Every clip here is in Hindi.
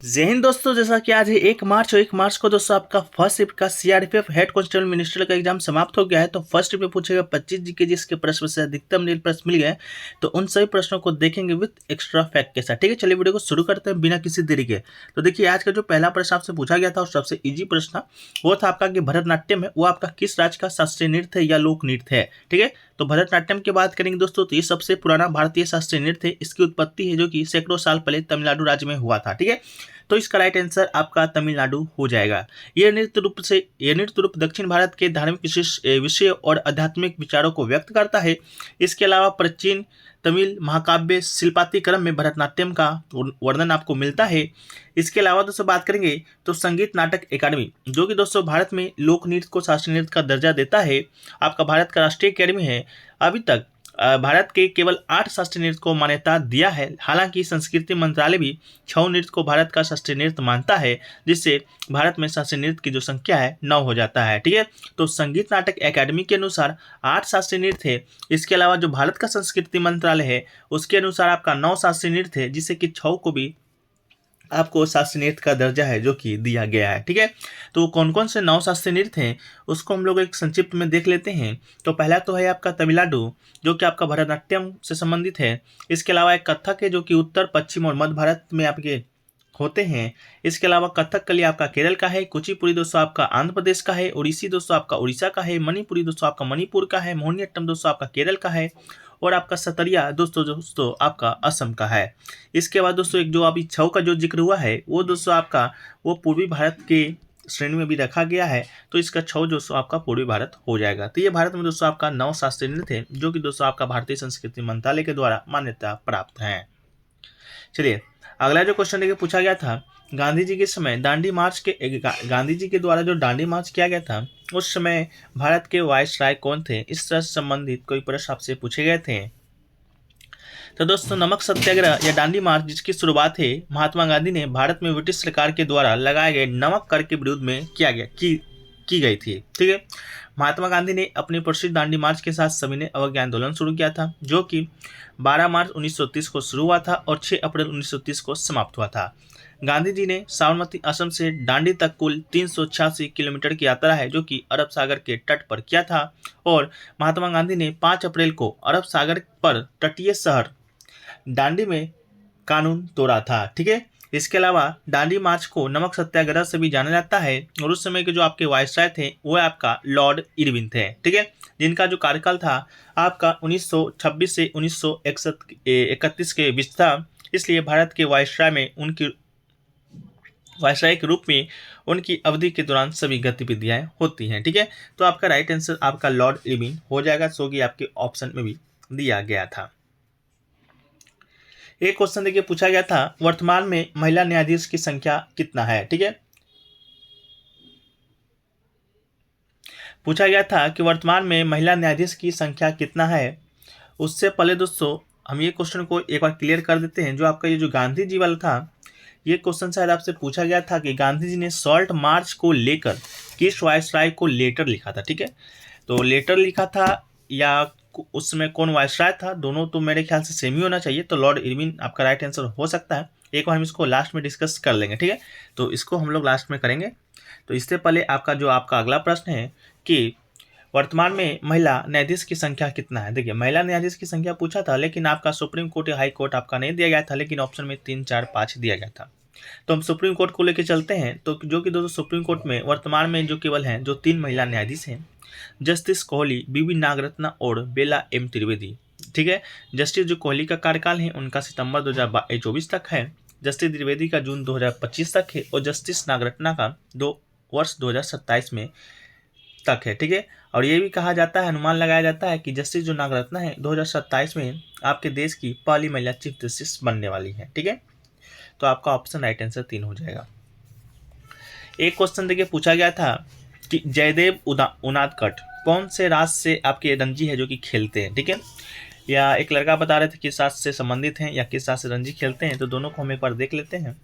जय हिंद दोस्तों। जैसा कि आज है 1 मार्च और 1 मार्च को दोस्तों आपका फर्स्ट शिफ्ट का सीआरपीएफ हेड कांस्टेबल मिनिस्टर का एग्जाम समाप्त हो गया है। तो फर्स्ट शिफ्ट में पूछेगा 25 जीके जिसके प्रश्न से अधिकतम नील प्रश्न मिल गए। तो उन सभी प्रश्नों को देखेंगे विद एक्स्ट्रा फैक्ट के साथ। ठीक है, चलिए वीडियो को शुरू करते हैं बिना किसी देरी के। तो देखिए, आज का जो पहला प्रश्न आपसे पूछा गया था और सबसे ईजी प्रश्न था वो था आपका कि भरतनाट्यम है वो आपका किस राज्य का शास्त्रीय नृत्य है या लोक नृत्य है। ठीक है, तो भरतनाट्यम की बात करेंगे दोस्तों तो ये सबसे पुराना भारतीय शास्त्रीय नृत्य है। इसकी उत्पत्ति है जो कि सैकड़ों साल पहले तमिलनाडु राज्य में हुआ था। ठीक है, तो इसका राइट आंसर आपका तमिलनाडु हो जाएगा। यह नृत्य रूप दक्षिण भारत के धार्मिक विषय और आध्यात्मिक विचारों को व्यक्त करता है। इसके अलावा प्राचीन तमिल महाकाव्य शिल्पातिक्रम में भरतनाट्यम का वर्णन आपको मिलता है। इसके अलावा दोस्तों बात करेंगे तो संगीत नाटक अकादमी जो कि दोस्तों भारत में लोक नृत्य को शास्त्रीय नृत्य का दर्जा देता है, आपका भारत का राष्ट्रीय अकादमी है। अभी तक भारत के केवल 8 शास्त्रीय नृत्य को मान्यता दिया है। हालांकि संस्कृति मंत्रालय भी 6 नृत्य को भारत का शास्त्रीय नृत्य मानता है, जिससे भारत में शास्त्रीय नृत्य की जो संख्या है 9 हो जाता है। ठीक है, तो संगीत नाटक अकादमी के अनुसार 8 शास्त्रीय नृत्य है। इसके अलावा जो भारत का संस्कृति मंत्रालय है उसके अनुसार आपका 9 शास्त्रीय नृत्य है, जिससे कि 6 को भी आपको शास्त्रीय नृत्य का दर्जा है जो कि दिया गया है। ठीक है, तो कौन कौन से 9 शास्त्रीय नृत्य हैं उसको हम लोग एक संक्षिप्त में देख लेते हैं। तो पहला तो है आपका तमिलनाडु जो कि आपका भरतनाट्यम से संबंधित है। इसके अलावा एक कथक है जो कि उत्तर पश्चिम और मध्य भारत में आपके होते हैं। इसके अलावा कथकली आपका केरल का है, कुचिपुड़ी दोस्तों आपका आंध्र प्रदेश का है, ओडिसी दोस्तों आपका उड़ीसा का है, मणिपुरी दोस्तों आपका मणिपुर का है, मोहिनीअट्टम दोस्तों आपका केरल का है और आपका सतरिया दोस्तों आपका असम का है। इसके बाद दोस्तों एक जो अभी छऊ का जो जिक्र हुआ है वो दोस्तों आपका वो पूर्वी भारत के श्रेणी में भी रखा गया है, तो इसका छऊ दोस्तों आपका पूर्वी भारत हो जाएगा। तो ये भारत में दोस्तों आपका 9 शास्त्रीय नृत्य थे जो कि दोस्तों आपका भारतीय संस्कृति मंत्रालय के द्वारा मान्यता प्राप्त है। चलिए अगला जो क्वेश्चन देखिए पूछा गया था, गांधी जी के समय गांधी जी के द्वारा जो दांडी मार्च किया गया था उस समय भारत के वायसराय कौन थे, इस तरह से संबंधित कोई प्रश्न आपसे पूछे गए थे। तो दोस्तों नमक सत्याग्रह या दांडी मार्च जिसकी शुरुआत है महात्मा गांधी ने भारत में ब्रिटिश सरकार के द्वारा लगाए गए नमक कर के विरुद्ध में की गई थी। ठीक है, महात्मा गांधी ने अपने प्रसिद्ध दांडी मार्च के साथ सविनय अवज्ञा आंदोलन शुरू किया था जो कि 12 मार्च 1930 को शुरू हुआ था और 6 अप्रैल 1930 को समाप्त हुआ था। गांधी जी ने साबरमती असम से दांडी तक कुल 386 किलोमीटर की यात्रा है जो कि अरब सागर के तट पर किया था और महात्मा गांधी ने 5 अप्रैल को अरब सागर पर तटीय शहर दांडी में कानून तोड़ा था। ठीक है, इसके अलावा दांडी मार्च को नमक सत्याग्रह से भी जाना जाता है और उस समय के जो आपके वायसराय थे वो आपका लॉर्ड इरविन थे। ठीक है, जिनका जो कार्यकाल था आपका 1926 से 1931 के बीच था, इसलिए भारत के वायसराय के रूप में उनकी अवधि के दौरान सभी गतिविधियां होती हैं। ठीक है, तो आपका राइट आंसर आपका लॉर्ड इरविन हो जाएगा, सो कि आपके ऑप्शन में भी दिया गया था। एक क्वेश्चन देखिए पूछा गया था, वर्तमान में महिला न्यायाधीश की संख्या कितना है। ठीक है, पूछा गया था कि वर्तमान में महिला न्यायाधीश की संख्या कितना है। उससे पहले दोस्तों हम ये क्वेश्चन को एक बार क्लियर कर देते हैं। जो आपका ये जो गांधी जी वाला था ये क्वेश्चन शायद आपसे पूछा गया था कि गांधी जी ने सॉल्ट मार्च को लेकर किस वायसराय को लेटर लिखा था। ठीक है, तो लेटर लिखा था या उस समय कौन वायसराय था, दोनों तो मेरे ख्याल से सेम ही होना चाहिए, तो लॉर्ड इरविन आपका राइट आंसर हो सकता है। एक बार हम इसको लास्ट में डिस्कस कर लेंगे। ठीक है, तो इसको हम लोग लास्ट में करेंगे। तो इससे पहले आपका अगला प्रश्न है कि वर्तमान में महिला न्यायाधीश की संख्या कितना है। देखिए महिला न्यायाधीश की संख्या पूछा था लेकिन आपका सुप्रीम कोर्ट या हाई कोर्ट आपका नहीं दिया गया था, लेकिन ऑप्शन में 3, 4, 5 दिया गया था। तो हम सुप्रीम कोर्ट को लेकर चलते हैं। तो जो कि दोस्तों सुप्रीम कोर्ट में वर्तमान में जो केवल हैं जो 3 महिला न्यायाधीश हैं, जस्टिस कोहली, बीबी नागरत्ना और बेला एम त्रिवेदी। ठीक है, जस्टिस जो कोहली का कार्यकाल है उनका सितंबर 2024 तक है, जस्टिस त्रिवेदी का जून 2025 तक है और जस्टिस नागरत्ना का 2 वर्ष 2027 में तक है। ठीक है, और ये भी कहा जाता है, अनुमान लगाया जाता है कि जस्टिस जो नागरत्ना है 2027 में आपके देश की पहली महिला चीफ जस्टिस बनने वाली है। ठीक है, तो आपका ऑप्शन राइट आंसर 3 हो जाएगा। एक क्वेश्चन देखिए पूछा गया था कि जयदेव उनादकट कौन से राज्य से आपके रणजी है जो कि खेलते हैं। ठीक है, या एक लड़का बता रहे थे किस राज्य से संबंधित हैं या किस राज्य से रणजी खेलते हैं, तो दोनों को हम एक बार देख लेते हैं।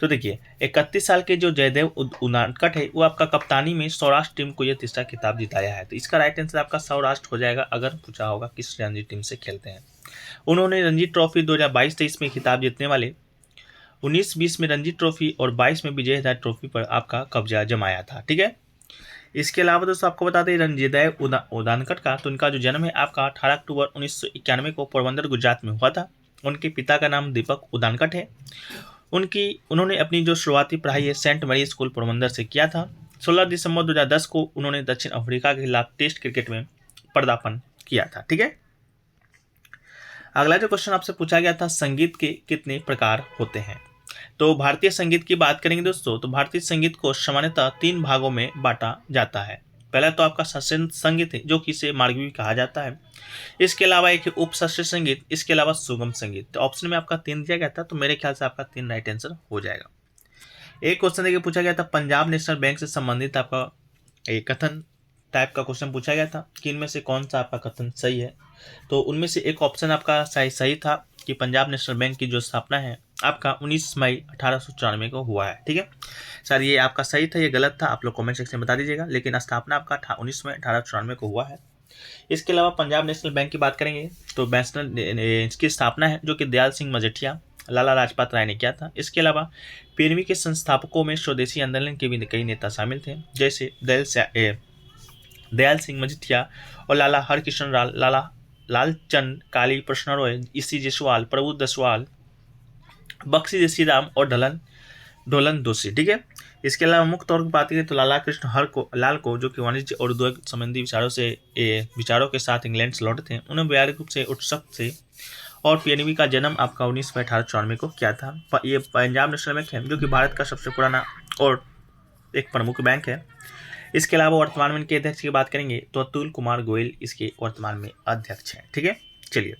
तो देखिए 31 साल के जो जयदेव उनादकट है वो आपका कप्तानी में सौराष्ट्र टीम को यह तीसरा खिताब जिताया है। तो इसका राइट आंसर आपका सौराष्ट्र हो जाएगा अगर पूछा होगा किस रणजी टीम से खेलते हैं। उन्होंने रणजी ट्रॉफी 2022-23 में खिताब जीतने वाले 19-20 में रणजी ट्रॉफी और 22 में विजय हजारे ट्रॉफी पर आपका कब्जा जमाया था। ठीक है, इसके अलावा दोस्तों आपको बता दें रणजीदेव उदानकट का, तो इनका जो जन्म है आपका 18 अक्टूबर 1991 को पोरबंदर गुजरात में हुआ था। उनके पिता का नाम दीपक उदानकट है। उन्होंने अपनी जो शुरुआती पढ़ाई है सेंट मैरी स्कूल पोरबंदर से किया था। 16 दिसंबर 2010 को उन्होंने दक्षिण अफ्रीका के खिलाफ टेस्ट क्रिकेट में पदार्पण किया था। ठीक है, अगला जो क्वेश्चन आपसे पूछा गया था, संगीत के कितने प्रकार होते हैं। तो भारतीय संगीत की बात करेंगे दोस्तों, तो भारतीय संगीत को सामान्यतः 3 भागों में बांटा जाता है। पहला तो आपका शास्त्रीय संगीत है, जो कि इसे मार्गवी कहा जाता है। इसके अलावा एक उप शास्त्रीय संगीत, इसके अलावा सुगम संगीत। तो ऑप्शन में आपका 3 दिया गया था, तो मेरे ख्याल से आपका 3 राइट आंसर हो जाएगा। एक क्वेश्चन देखिए पूछा गया था, पंजाब नेशनल बैंक से संबंधित आपका एक कथन टाइप का क्वेश्चन पूछा गया था कि इनमें से कौन सा आपका कथन सही है। तो उनमें से एक ऑप्शन आपका सही था कि पंजाब नेशनल बैंक की जो स्थापना है आपका 19 मई 1894 को हुआ है। ठीक है सर, ये आपका सही था, ये गलत था, आप लोग कमेंट सेक्शन में बता दीजिएगा, लेकिन स्थापना आपका 19 मई 1894 को हुआ है। इसके अलावा पंजाब नेशनल बैंक की बात करेंगे तो इसकी स्थापना है जो कि दयाल सिंह मजीठिया, लाला लाजपत राय ने किया था। इसके अलावा पीएनबी के संस्थापकों में स्वदेशी आंदोलन के भी कई नेता शामिल थे, जैसे दयाल सिंह मजीठिया और लाला हरकिशन लाला लालचंद काली प्रश्न रॉय, इसी जयसवाल, प्रभु दसवाल, बख्शी जयसीराम और ढोलन दोषी। ठीक है, इसके अलावा मुख्य तौर पर बात करें तो लाल को जो कि वाणिज्य और उद्योग संबंधी विचारों के साथ इंग्लैंड से लौटे थे, उन्हें व्यावहारिक रूप से उत्सुक थे और पीएनबी का जन्म आपका 19 मई 1894 को किया था। ये पंजाब नेशनल बैंक है जो कि भारत का सबसे पुराना और एक प्रमुख बैंक है। इसके अलावा वर्तमान में इनके अध्यक्ष की बात करेंगे तो अतुल कुमार गोयल इसके वर्तमान में अध्यक्ष हैं। ठीक है, चलिए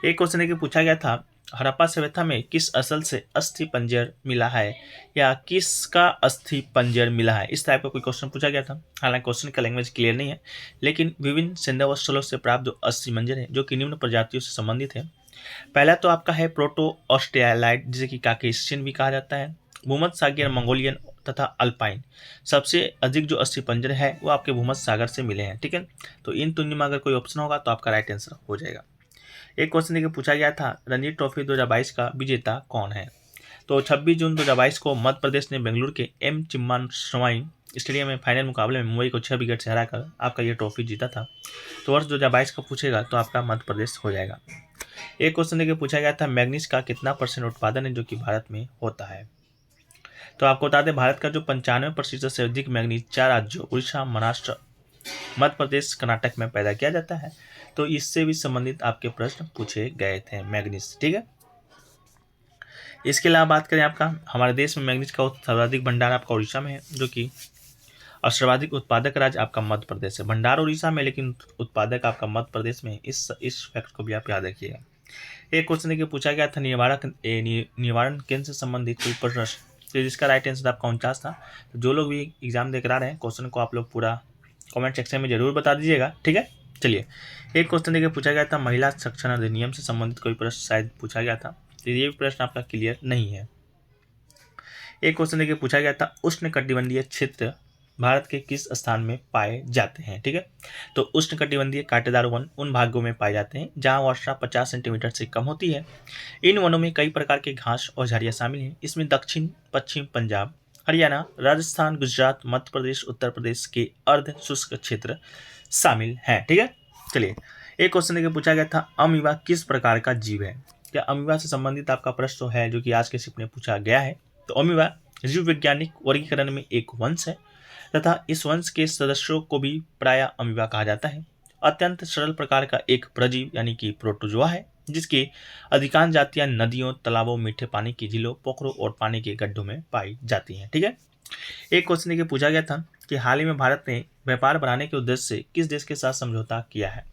एक क्वेश्चन है कि पूछा गया था, हड़प्पा सभ्यता में किस असल से अस्थि पंजर मिला है या किसका अस्थि पंजर मिला है, इस टाइप का कोई क्वेश्चन पूछा गया था। हालांकि क्वेश्चन का लैंग्वेज क्लियर नहीं है, लेकिन विभिन्न सिंधु स्थलों से प्राप्त जो अस्थि मंजर है जो कि निम्न प्रजातियों से संबंधित है। पहला तो आपका है प्रोटो ऑस्ट्रेलाइट, जिसे कि काकेशियन भी कहा जाता है, भूमध्य सागरीय, मंगोलियन तथा अल्पाइन। सबसे अधिक जो अस्थि पंजर है वो आपके भूमध्य सागर से मिले हैं। ठीक है, तो इन तीनों में अगर कोई ऑप्शन होगा तो आपका राइट आंसर हो जाएगा। एक क्वेश्चन देखिए पूछा गया था, रणजी ट्रॉफी 2022 का विजेता कौन है। तो 26 जून 2022 को मध्य प्रदेश ने बेंगलुरु के एम चिन्नास्वामी स्टेडियम में फाइनल मुकाबले में मुंबई को 6 विकेट से हराकर आपका ये ट्रॉफी जीता था। तो वर्ष 2022 का पूछेगा तो आपका मध्य प्रदेश हो जाएगा। एक क्वेश्चन देखिए पूछा गया था, मैग्नीज का कितना % उत्पादन है जो कि भारत में होता है। तो आपको बता दें, भारत का जो 95% से अधिक मैग्नीज 4 राज्यों उड़ीसा, महाराष्ट्र, मध्य प्रदेश, कर्नाटक में पैदा किया जाता है। तो इससे भी संबंधित आपके प्रश्न पूछे गए थे मैग्नीज। ठीक है, इसके अलावा बात करें आपका, हमारे देश में मैग्नीज का सर्वाधिक भंडार आपका उड़ीसा में है, जो कि और सर्वाधिक उत्पादक राज्य आपका मध्य प्रदेश है। भंडार उड़ीसा में, लेकिन उत्पादक आपका मध्य प्रदेश में। इस फैक्ट को भी आप याद रखिएगा। एक क्वेश्चन देखिए पूछा गया था, निवारण केंद्र से संबंधित कोई प्रश्न, तो जिसका राइट आंसर आपका 49 था। तो जो लोग भी एग्जाम दे कर आ रहे हैं, क्वेश्चन को आप लोग पूरा कमेंट सेक्शन में जरूर बता दीजिएगा। ठीक है, चलिए एक क्वेश्चन देखिए पूछा गया था, महिला सक्षम अधिनियम से संबंधित कोई प्रश्न शायद पूछा गया था, तो ये प्रश्न आपका क्लियर नहीं है। एक क्वेश्चन देखिए पूछा गया था, उष्णकटिबंधीय क्षेत्र भारत के किस स्थान में पाए जाते हैं। ठीक है, तो उष्णकटिबंधीय कांटेदार वन उन भागों में पाए जाते हैं जहां वर्षा 50 सेंटीमीटर से कम होती है। इन वनों में कई प्रकार के घास और झाड़ियां शामिल हैं। इसमें दक्षिण पश्चिम पंजाब, हरियाणा, राजस्थान, गुजरात, मध्य प्रदेश, उत्तर प्रदेश के अर्ध शुष्क क्षेत्र शामिल हैं। ठीक है, चलिए एक क्वेश्चन देखिए पूछा गया था, अमीबा किस प्रकार का जीव है। क्या अमीबा से संबंधित आपका प्रश्न तो है जो कि आज के शिफ्ट में पूछा गया है। तो अमीबा जीव वैज्ञानिक वर्गीकरण में एक वंश है तथा इस वंश के सदस्यों को भी प्राय अमीबा कहा जाता है। अत्यंत सरल प्रकार का एक प्रजीव यानी कि प्रोटोजोआ है, जिसकी अधिकांश जातियां नदियों, तालाबों, मीठे पानी की झीलों, पोखरों और पानी के गड्ढों में पाई जाती हैं। ठीक है, एक क्वेश्चन ये पूछा गया था कि हाल ही में भारत ने व्यापार बढ़ाने के उद्देश्य से किस देश के साथ समझौता किया है।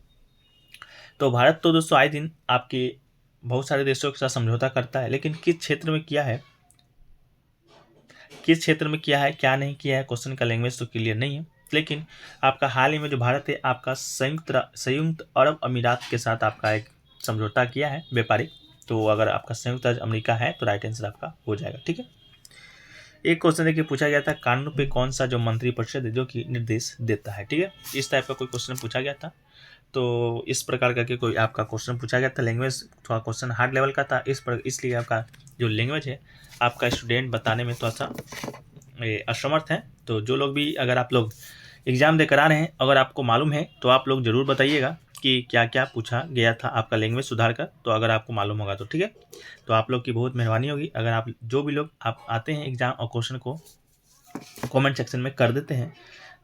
तो भारत तो दोस्तों आए दिन आपके बहुत सारे देशों के साथ समझौता करता है, लेकिन किस क्षेत्र में किया है, क्या नहीं किया है, क्वेश्चन का लैंग्वेज तो क्लियर नहीं है। लेकिन आपका हाल ही में जो भारत है आपका संयुक्त अरब अमीरात के साथ आपका एक समझौता किया है व्यापारिक। तो अगर आपका संयुक्त अरब अमेरिका है तो राइट आंसर आपका हो जाएगा। ठीक है, एक क्वेश्चन देखिए पूछा गया था, कानून पे कौन सा जो मंत्रिपरिषद है जो कि निर्देश देता है। ठीक है, इस टाइप का कोई क्वेश्चन पूछा गया था। तो इस प्रकार करके कोई आपका क्वेश्चन पूछा गया था। लैंग्वेज थोड़ा क्वेश्चन हार्ड लेवल का था, इसलिए आपका जो लैंग्वेज है आपका स्टूडेंट बताने में थोड़ा सा असमर्थ है। तो जो लोग भी, अगर आप लोग एग्ज़ाम देकर आ रहे हैं, अगर आपको मालूम है तो आप लोग ज़रूर बताइएगा कि क्या क्या पूछा गया था आपका लैंग्वेज सुधार कर। तो अगर आपको मालूम होगा तो ठीक है, तो आप लोग की बहुत मेहरबानी होगी अगर आप जो भी लोग आप आते हैं एग्ज़ाम और क्वेश्चन को कमेंट सेक्शन में कर देते हैं,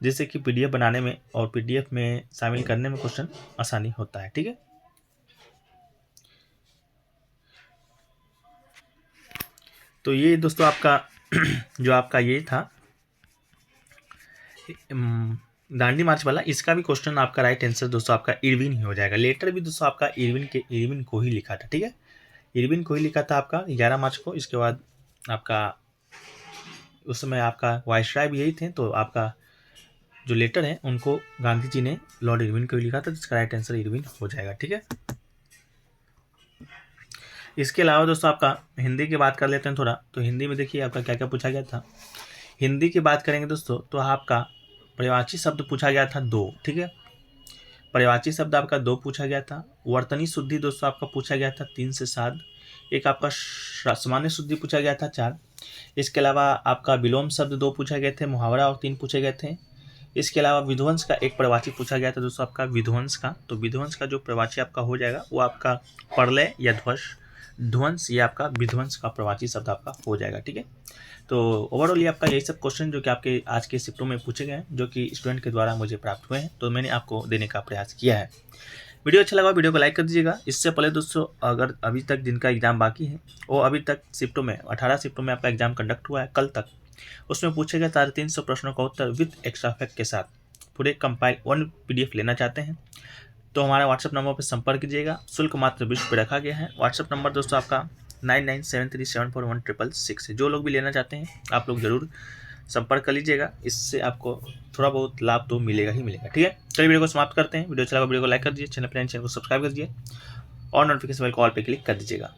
जिससे कि पीडीएफ बनाने में और पीडीएफ में शामिल करने में क्वेश्चन आसानी होता है। ठीक है, तो ये दोस्तों आपका जो आपका ये था दांडी मार्च वाला, इसका भी क्वेश्चन आपका राइट आंसर दोस्तों आपका इरविन ही हो जाएगा। लेटर भी दोस्तों आपका इरविन को ही लिखा था। ठीक है, इरविन को ही लिखा था आपका 11 मार्च को। इसके बाद आपका उस समय आपका वाइसराय भी यही थे, तो आपका जो लेटर है उनको गांधी जी ने लॉर्ड इरविन को ही लिखा था, जिसका राइट आंसर इरविन हो जाएगा। ठीक है, इसके अलावा दोस्तों आपका हिंदी की बात कर लेते हैं थोड़ा। तो हिंदी में देखिए आपका क्या क्या पूछा गया था। हिंदी की बात करेंगे दोस्तों तो आपका पर्यायवाची शब्द पूछा गया था 2। ठीक है, पर्यायवाची शब्द आपका 2 पूछा गया था। वर्तनी शुद्धि दोस्तों आपका पूछा गया था 3 से 7। एक आपका सामान्य शुद्धि पूछा गया था 4। इसके अलावा आपका विलोम शब्द 2 पूछा गए थे, मुहावरा और 3 पूछे गए थे। इसके अलावा विध्वंस का एक प्रवाची पूछा गया था दोस्तों आपका विध्वंस का। तो विध्वंस का जो प्रवाची आपका हो जाएगा वो आपका प्रलय या ध्वंस, ये आपका विध्वंस का प्रवाची शब्द आपका हो जाएगा। ठीक है, तो ओवरऑल ये आपका यही सब क्वेश्चन जो कि आपके आज के शिफ्टों में पूछे गए हैं, जो कि स्टूडेंट के द्वारा मुझे प्राप्त हुए हैं, तो मैंने आपको देने का प्रयास किया है। वीडियो अच्छा लगा वीडियो को लाइक कर दीजिएगा। इससे पहले दोस्तों अगर अभी तक जिनका एग्जाम बाकी है वो अभी तक शिफ्टों में 18 शिफ्टों में आपका एग्जाम कंडक्ट हुआ है कल तक, उसमें पूछे गए 350 प्रश्नों का उत्तर विद एक्स्ट्रा फैक्ट के साथ पूरे कंपाइल 1 PDF लेना चाहते हैं तो हमारे व्हाट्सएप नंबर पर संपर्क कीजिएगा। शुल्क मात्र 20 रुपये रखा गया है। व्हाट्सएप नंबर दोस्तों आपका 9973741666 है। जो लोग भी लेना चाहते हैं आप लोग ज़रूर संपर्क कर लीजिएगा, इससे आपको थोड़ा बहुत लाभ तो मिलेगा ही मिलेगा। ठीक है, चलिए वीडियो को समाप्त करते हैं। वीडियो अच्छा लगा वीडियो को लाइक कर दीजिए, चैनल को सब्सक्राइब कर दीजिए और नोटिफिकेशन बेल को ऑल पे क्लिक कर दीजिएगा।